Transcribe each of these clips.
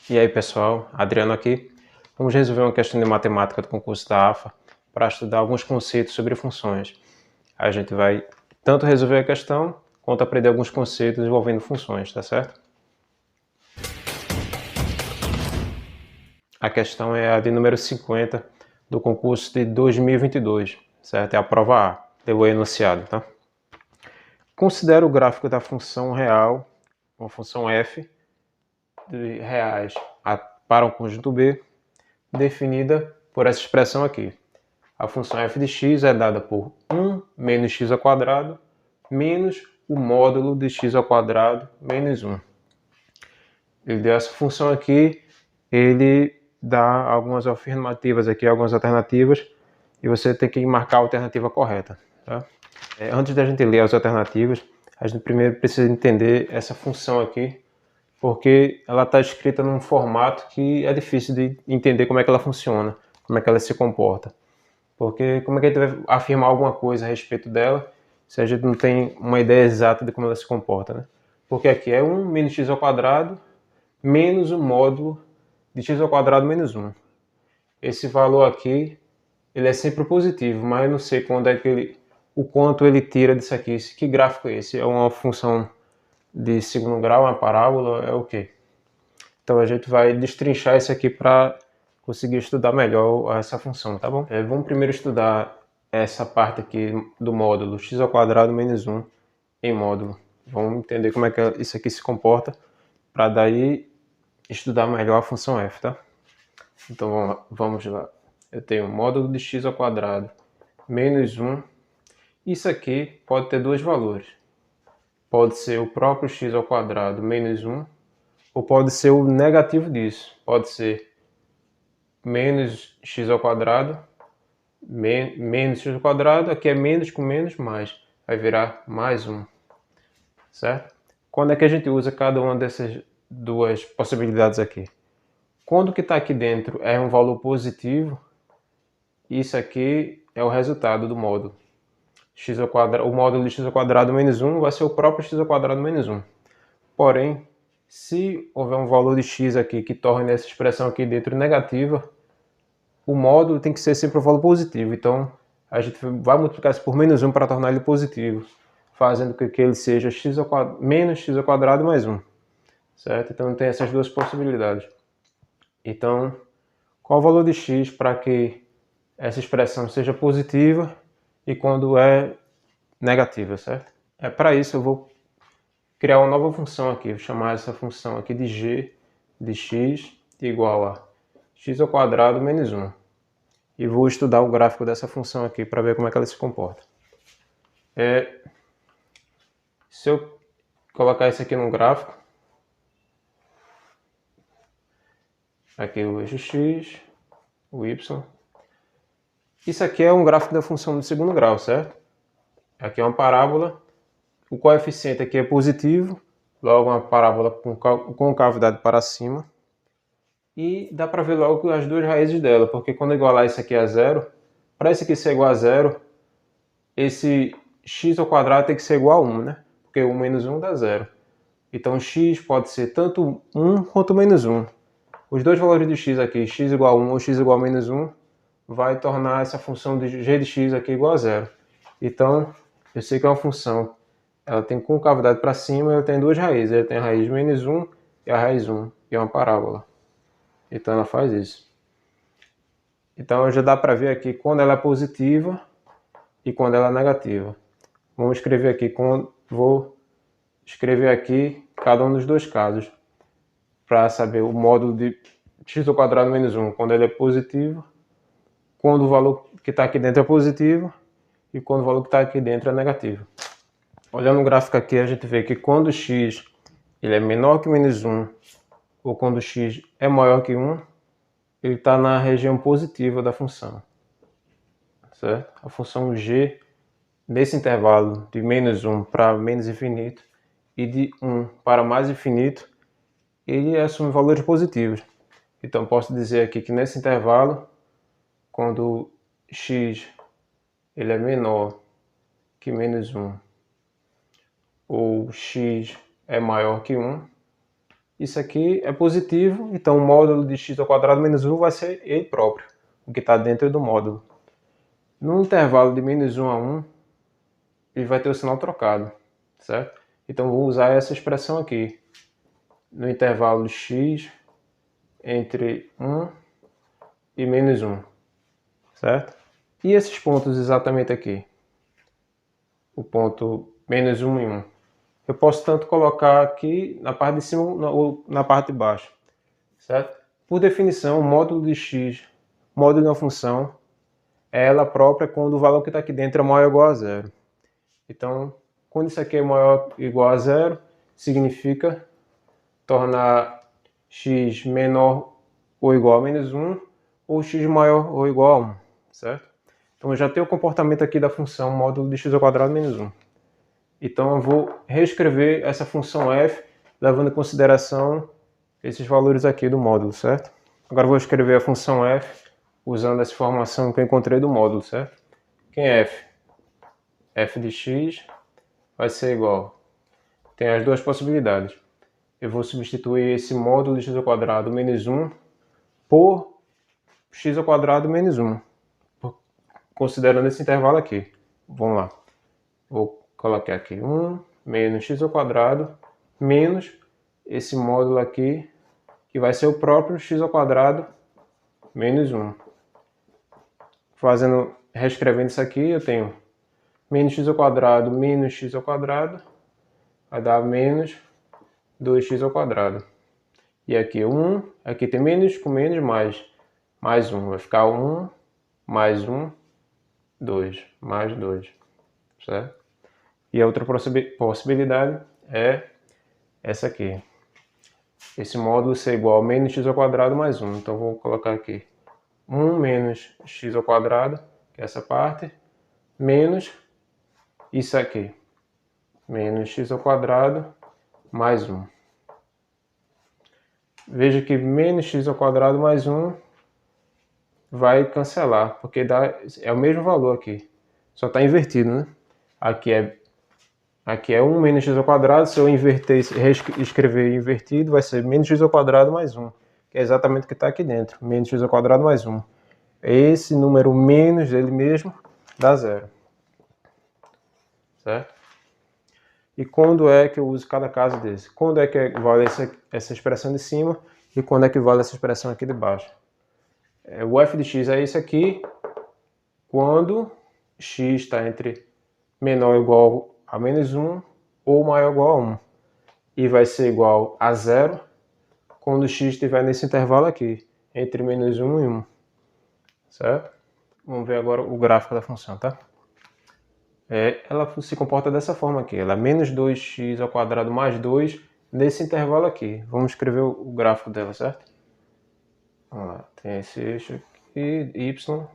E aí pessoal, Adriano aqui. Vamos resolver uma questão de matemática do concurso da AFA para estudar alguns conceitos sobre funções. A gente vai tanto resolver a questão quanto aprender alguns conceitos envolvendo funções, tá certo? A questão é a de número 50 do concurso de 2022, certo? É a prova A, deu o enunciado, tá? Considera o gráfico da função real, uma função f, de reais para um conjunto B, definida por essa expressão aqui. A função f de x é dada por 1 menos x ao quadrado menos o módulo de x ao quadrado menos 1. Ele deu essa função aqui, ele dá algumas afirmativas aqui, algumas alternativas, e você tem que marcar a alternativa correta. Tá? Antes da gente ler as alternativas, a gente primeiro precisa entender essa função aqui, porque ela está escrita num formato que é difícil de entender como é que ela funciona, como é que ela se comporta. Porque como é que a gente vai afirmar alguma coisa a respeito dela se a gente não tem uma ideia exata de como ela se comporta, né? Porque aqui é 1 menos x ao quadrado menos o módulo de x ao quadrado menos 1. Esse valor aqui, ele é sempre positivo, mas eu não sei quando é que o quanto ele tira disso aqui. Que gráfico é esse? É uma função de segundo grau, uma parábola, é o quê? Então a gente vai destrinchar isso aqui para conseguir estudar melhor essa função, tá bom? Vamos primeiro estudar essa parte aqui do módulo x ao quadrado menos 1 em módulo. Vamos entender como é que isso aqui se comporta para daí estudar melhor a função f, tá? Então vamos lá. Eu tenho módulo de x ao quadrado menos 1. Isso aqui pode ter dois valores. Pode ser o próprio x ao quadrado menos 1, ou pode ser o negativo disso. Pode ser menos x ao quadrado, menos x ao quadrado, aqui é menos com menos, mais. Vai virar mais 1, certo? Quando é que a gente usa cada uma dessas duas possibilidades aqui? Quando o que está aqui dentro é um valor positivo, isso aqui é o resultado do módulo. X ao quadrado, o módulo de x ao quadrado menos 1 vai ser o próprio x ao quadrado menos 1. Porém, se houver um valor de x aqui que torne essa expressão aqui dentro negativa, o módulo tem que ser sempre um valor positivo. Então, a gente vai multiplicar isso por menos 1 para tornar ele positivo, fazendo com que ele seja x ao quadrado, menos x ao quadrado mais 1. Certo? Então, tem essas duas possibilidades. Então, qual o valor de x para que essa expressão seja positiva e quando é negativa, certo? Para isso, eu vou criar uma nova função aqui. Vou chamar essa função aqui de g de x igual a x ao quadrado menos 1. E vou estudar o gráfico dessa função aqui para ver como é que ela se comporta. Se eu colocar isso aqui no gráfico, aqui o eixo x, o y. Isso aqui é um gráfico da função de segundo grau, certo? Aqui é uma parábola, o coeficiente aqui é positivo, logo uma parábola com concavidade para cima. E dá para ver logo as duas raízes dela, porque quando eu igualar isso aqui a zero, para isso aqui ser igual a zero, esse x ao quadrado tem que ser igual a 1, né? Porque 1 menos 1 dá zero. Então x pode ser tanto 1 quanto menos 1. Os dois valores de x aqui, x igual a 1 ou x igual a menos 1, vai tornar essa função de g de x aqui igual a zero. Então, eu sei que é uma função, ela tem concavidade para cima, ela tem duas raízes. Ela tem a raiz menos 1 e a raiz 1, e é uma parábola. Então ela faz isso. Então já dá para ver aqui quando ela é positiva e quando ela é negativa. Vamos escrever aqui, vou escrever aqui cada um dos dois casos para saber o módulo de x ao quadrado menos 1 quando ele é positivo, quando o valor que está aqui dentro é positivo e quando o valor que está aqui dentro é negativo. Olhando o gráfico aqui, a gente vê que quando x ele é menor que menos 1 ou quando x é maior que 1, ele está na região positiva da função, certo? A função g, nesse intervalo de menos 1 para menos infinito e de 1 para mais infinito, ele assume valores positivos. Então posso dizer aqui que nesse intervalo, quando x ele é menor que menos 1 ou x é maior que 1, Isso aqui é positivo, então o módulo de x ao quadrado menos 1 vai ser ele próprio, o que está dentro do módulo. No intervalo de menos 1 a 1, ele vai ter o sinal trocado, certo? Então vou usar essa expressão aqui. No intervalo de x entre 1 e menos 1, certo? E esses pontos exatamente aqui? O ponto menos 1 e 1. Eu posso tanto colocar aqui na parte de cima ou na parte de baixo, certo? Por definição, o módulo de x, módulo de uma função, é ela própria quando o valor que está aqui dentro é maior ou igual a zero. Então, quando isso aqui é maior ou igual a zero, significa tornar x menor ou igual a menos 1, ou x maior ou igual a 1, certo? Então eu já tenho o comportamento aqui da função módulo de x ao quadrado menos 1. Então eu vou reescrever essa função f, levando em consideração esses valores aqui do módulo, certo? Agora eu vou escrever a função f, usando essa informação que eu encontrei do módulo, certo? Quem é f? F de x vai ser igual. Tem as duas possibilidades. Eu vou substituir esse módulo de x ao quadrado menos 1 por x ao quadrado menos 1, considerando esse intervalo aqui. Vamos lá. Vou colocar aqui 1 menos x ao quadrado menos esse módulo aqui, que vai ser o próprio x ao quadrado menos 1. Reescrevendo isso aqui, eu tenho menos x ao quadrado menos x ao quadrado, vai dar menos 2x ao quadrado. E aqui 1, aqui tem menos com menos mais 1, vai ficar 1 mais 1, 2, mais 2, certo? E a outra possibilidade é essa aqui. Esse módulo ser igual a menos x ao quadrado mais 1. Então vou colocar aqui 1 menos x ao quadrado, que é essa parte, menos isso aqui, menos x ao quadrado mais 1. Veja que menos x ao quadrado mais 1 vai cancelar, porque é o mesmo valor aqui, só está invertido, né? Aqui é 1 menos x ao quadrado, se eu inverter, escrever invertido, vai ser menos x ao quadrado mais 1, que é exatamente o que está aqui dentro, menos x ao quadrado mais 1. Esse número menos dele mesmo dá zero, certo? E quando é que eu uso cada caso desse? Quando é que vale essa expressão de cima e quando é que vale essa expressão aqui de baixo? O f de x é isso aqui, quando x está entre menor ou igual a menos 1 ou maior ou igual a 1. E vai ser igual a zero quando x estiver nesse intervalo aqui, entre menos 1 e 1. Certo? Vamos ver agora o gráfico da função, tá? Ela se comporta dessa forma aqui. Ela é menos 2x ao quadrado mais 2 nesse intervalo aqui. Vamos escrever o gráfico dela, certo? Vamos lá. Tem esse eixo aqui, y,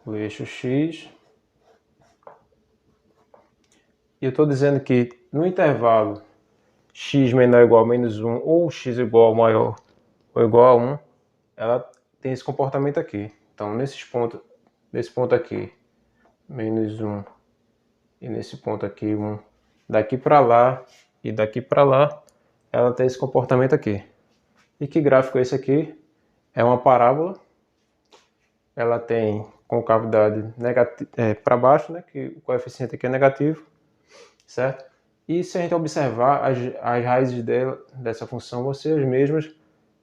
o eixo x. E eu estou dizendo que no intervalo x menor ou igual a menos 1 ou x igual a maior ou igual a 1, ela tem esse comportamento aqui. Então, nesse ponto aqui, menos 1, e nesse ponto aqui, 1, daqui para lá e daqui para lá, ela tem esse comportamento aqui. E que gráfico é esse aqui? É uma parábola. Ela tem concavidade para baixo, né, que o coeficiente aqui é negativo, certo? E se a gente observar, as raízes dessa função vão ser as mesmas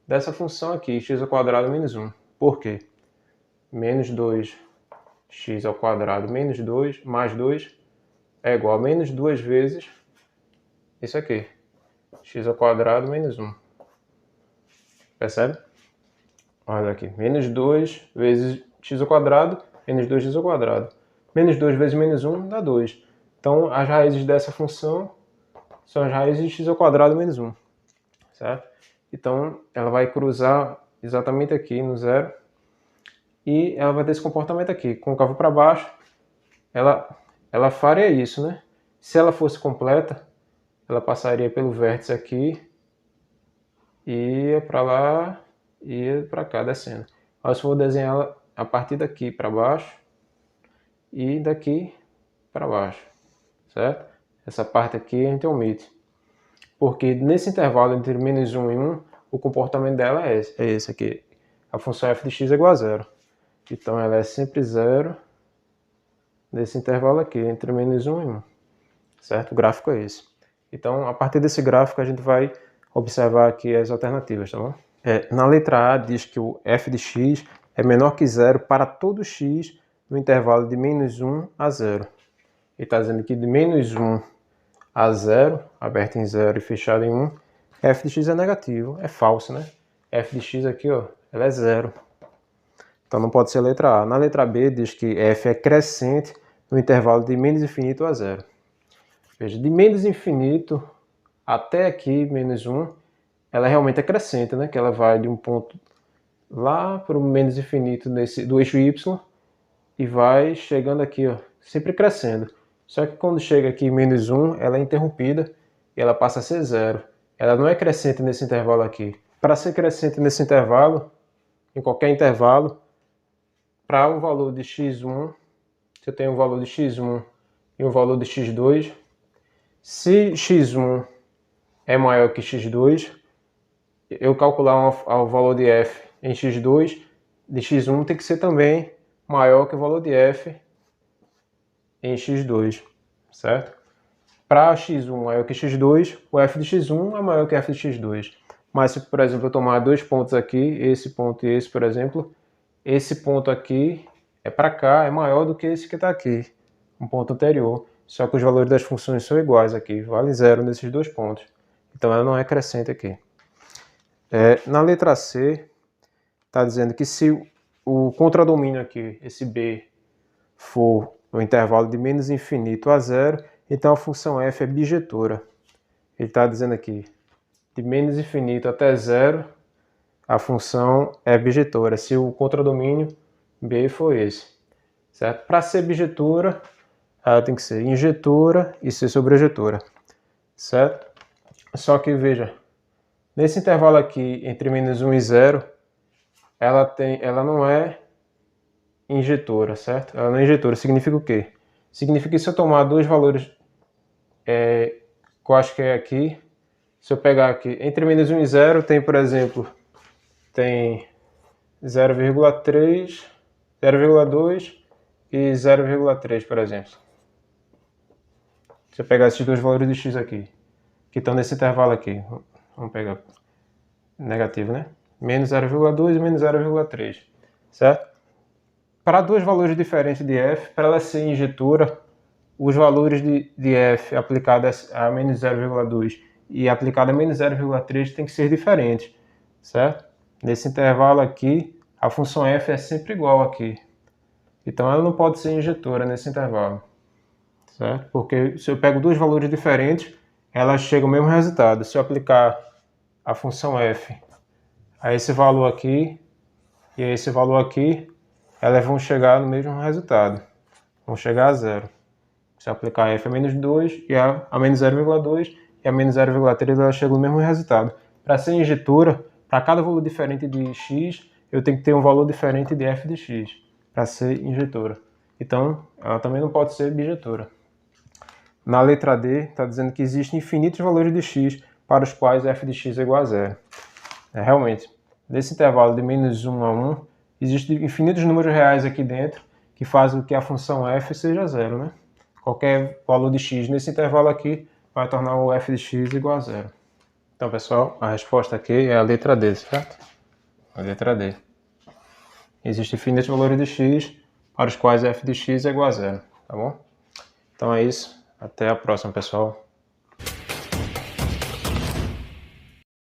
dessa função aqui, x ao quadrado menos 1. Por quê? Menos 2x ao quadrado menos 2 mais 2 é igual a menos 2 vezes isso aqui, x ao quadrado menos 1. Percebe? Olha aqui, menos 2 vezes x ao quadrado, menos 2x ao quadrado. Menos 2 vezes menos 1 dá 2. Então, as raízes dessa função são as raízes de x ao quadrado menos 1. Certo? Então, ela vai cruzar exatamente aqui no zero. E ela vai ter esse comportamento aqui, côncavo para baixo. Ela faria isso, né? Se ela fosse completa, ela passaria pelo vértice aqui, ia para lá, ia para cá, descendo. Aí eu vou desenhar ela a partir daqui para baixo e daqui para baixo, certo? Essa parte aqui a gente omite. porque nesse intervalo entre menos 1 e 1, o comportamento dela é esse aqui. A função f de x é igual a zero. Então ela é sempre zero nesse intervalo aqui, entre menos 1 e 1. Certo? O gráfico é esse. Então, a partir desse gráfico, a gente vai observar aqui as alternativas, tá bom? Na letra A diz que o f de x é menor que zero para todo x no intervalo de menos 1 a 0. Ele está dizendo que de menos 1 a 0, aberto em 0 e fechado em 1, f de x é negativo, é falso, né? F de x aqui, ó, ela é 0. Então não pode ser a letra A. Na letra B diz que f é crescente no intervalo de menos infinito a 0. Veja, de menos infinito até aqui, menos 1, ela realmente é crescente, né? Que ela vai de um ponto lá para o menos infinito do eixo y e vai chegando aqui, ó, sempre crescendo. Só que quando chega aqui menos 1, ela é interrompida e ela passa a ser 0. Ela não é crescente nesse intervalo aqui. Para ser crescente nesse intervalo, em qualquer intervalo, para um valor de x1, se eu tenho um valor de x1 e um valor de x2, se x1 é maior que x2, eu calcular o valor de f em x2, de x1 tem que ser também maior que o valor de f em x2, certo? Para x1 maior que x2, o f de x1 é maior que f de x2. Mas se, por exemplo, eu tomar dois pontos aqui, esse ponto e esse, por exemplo, esse ponto aqui é para cá, é maior do que esse que está aqui, um ponto anterior. Só que os valores das funções são iguais aqui, vale zero nesses dois pontos. Então ela não é crescente aqui. Na letra C, está dizendo que se o contradomínio aqui, esse B, for no intervalo de menos infinito a 0, então a função f é bijetora. Ele está dizendo aqui, de menos infinito até 0, a função é bijetora, se o contradomínio B for esse. Certo? Para ser bijetora, ela tem que ser injetora e ser sobrejetora. Certo? Só que, veja, nesse intervalo aqui, entre menos 1 e 0, ela não é injetora, certo? Ela não é injetora. Significa o quê? Significa que se eu tomar dois valores, que eu acho que é aqui, se eu pegar aqui, entre menos 1 e 0, tem, por exemplo, tem 0,3, 0,2 e 0,3, por exemplo. Se eu pegar esses dois valores de x aqui, que estão nesse intervalo aqui, vamos pegar negativo, né? Menos 0,2 e menos 0,3, certo? Para dois valores diferentes de f, para ela ser injetora, os valores de f aplicados a menos 0,2 e aplicado a menos 0,3 tem que ser diferentes, certo? Nesse intervalo aqui, a função f é sempre igual aqui. Então ela não pode ser injetora nesse intervalo, certo? Porque se eu pego dois valores diferentes, ela chega ao mesmo resultado. Se eu aplicar a função f a esse valor aqui e a esse valor aqui, elas vão chegar no mesmo resultado. Vão chegar a 0. Se eu aplicar f a menos 2 e a menos 0,2 e a menos 0,3, ela chega no mesmo resultado. Para ser injetora, para cada valor diferente de x, eu tenho que ter um valor diferente de f de x para ser injetora. Então, ela também não pode ser bijetora. Na letra D, está dizendo que existem infinitos valores de x para os quais f de x é igual a 0. Realmente, nesse intervalo de menos 1 a 1, existem infinitos números reais aqui dentro que fazem com que a função f seja 0, né? Qualquer valor de x nesse intervalo aqui vai tornar o f de x igual a 0. Então, pessoal, a resposta aqui é a letra D, certo? A letra D. Existem infinitos valores de x para os quais f de x é igual a 0, tá bom? Então é isso. Até a próxima, pessoal.